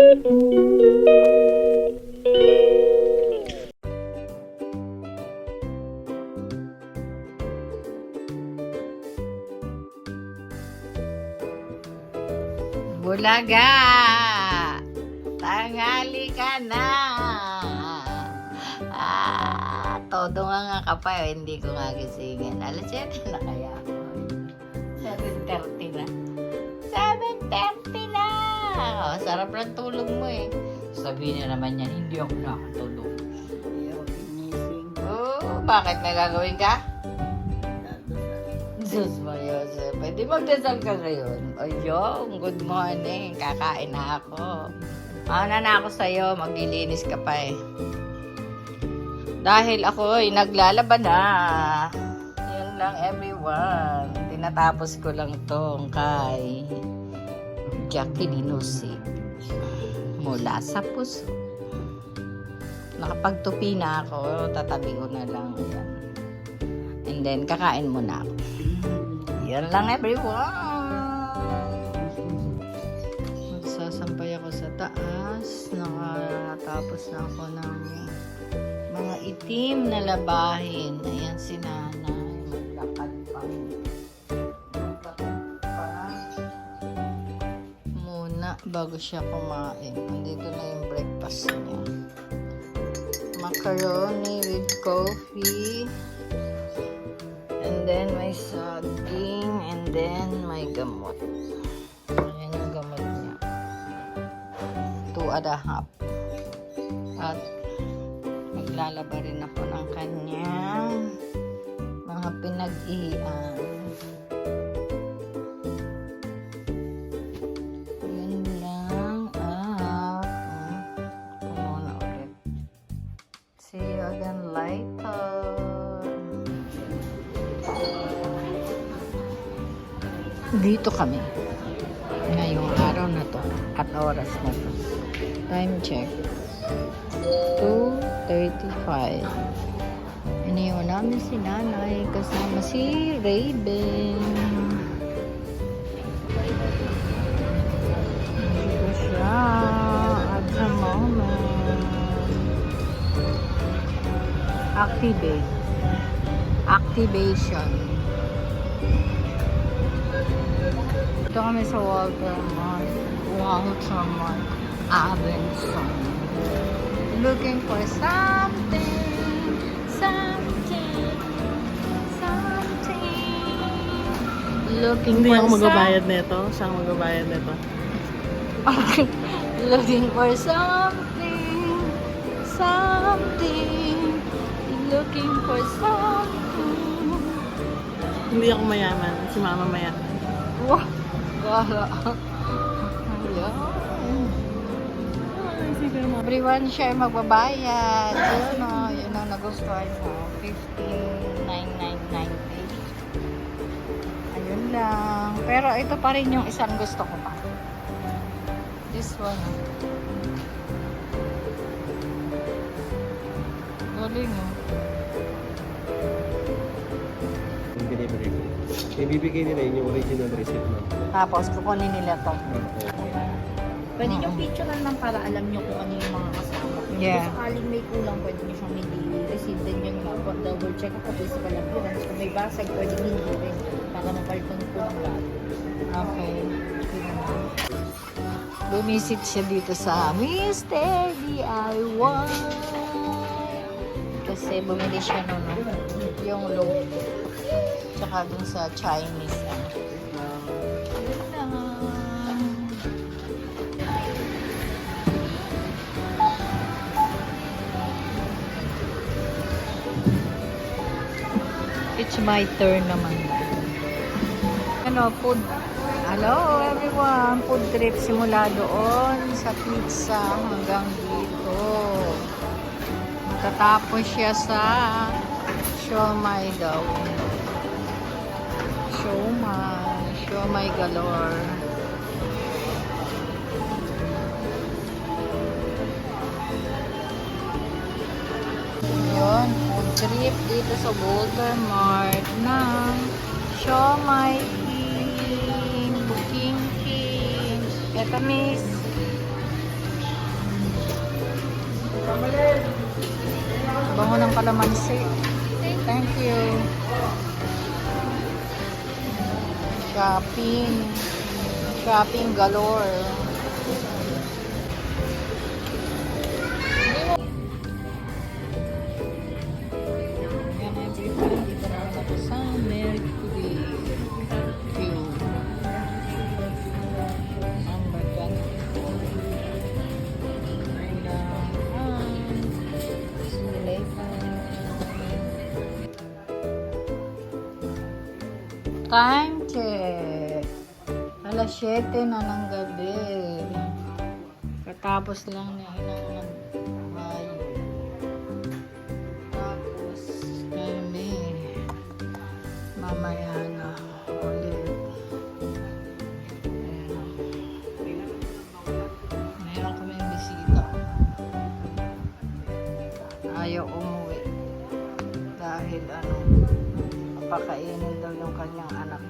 Bulaga! Tanghali ka na! Todo nga ka pa, hindi ko nga gisingin. Alas 7 na kaya ako. 7:30 na. 7:30 na! Oh, sarap ng tulog mo eh. Sabihin na naman yan, hindi ako nakatulog. Oh, bakit may gagawin ka? Diyos mo, Joseph. Pwede magdasal ka ngayon. Ayun, good morning. Kakain na ako. Mauna na ako sa'yo. Maglilinis ka pa eh. Dahil ako ay naglalaban na. Yun lang everyone. Tinatapos ko lang tong kay Jackie Linusig. Mula sa puso. Nakapagtupi na ako. Tatabi ko na lang. Yan. And then, kakain muna ako. Yan lang everyone. Magsasampay ako sa taas. Nakatapos na ako ng mga itim na labahin. Ayan si nanay. Maglakad pa. Muna bago siya kumain. Nandito na yung breakfast niya. Macaroni with coffee. And then may saging, and then may gamot. Ayan yung gamot niya. 2.5. At maglalaba rin ako ng kanyang mga pinag-ihian. Yun lang. Puno na ulit. See you again later. Dito kami ngayong araw na to at oras na to. Time check 2:35. Iniwan namin si nanay kasama si Raven. Dito siya at the moment. Activation. Ito kami sa Walter Mart Abenson. Looking for something. Looking Hindi for ako magbabayad nito. Saan magbabayad nito? Looking for something. Looking for something. Hindi ako mayaman. Si mama mayaman. Wow, gala. Ayan. Everyone share magbabayad. Yun ang nagustuhan mo. 15,999. Ayun lang. Pero ito pa rin yung isang gusto ko pa. This one. Galing mo. Ibibigay nila yung original receipt mo. Tapos kukunin nila to. Pwede nyo picturean lang para alam nyo kung ano yung mga kasama. Yeah. Kung sakaling may kulang, pwede nyo siyang hindi receive din yun nga. Double check ako physical appearance. Kung may basag, pwede hindi rin. Para mapalitan ko ng lahat. Okay. Bumisit siya dito sa Mr. DIY. Kasi bumili siya nun, yung loaf. Tsaka dun sa Chinese. It's my turn naman. Ano, food. Hello everyone. Food trip simula doon sa pizza hanggang dito. Matatapos siya sa siomai daw. Siomai galore. Yun, food trip dito sa Walter Mart ng siomai king, King. Ito miss. Bango ng kalamansi. Thank you. Shopping. Shopping galore. Yan everything. Dito naman ako sa Mercury View. Ang bagan. Time check. Alas 7 na ng gabi. Katapos lang niya nagbayo. Tapos kami mamaya na ulit. Meron kaming bisita. Ayaw umuwi. Dahil papakainin daw yung kanyang anak.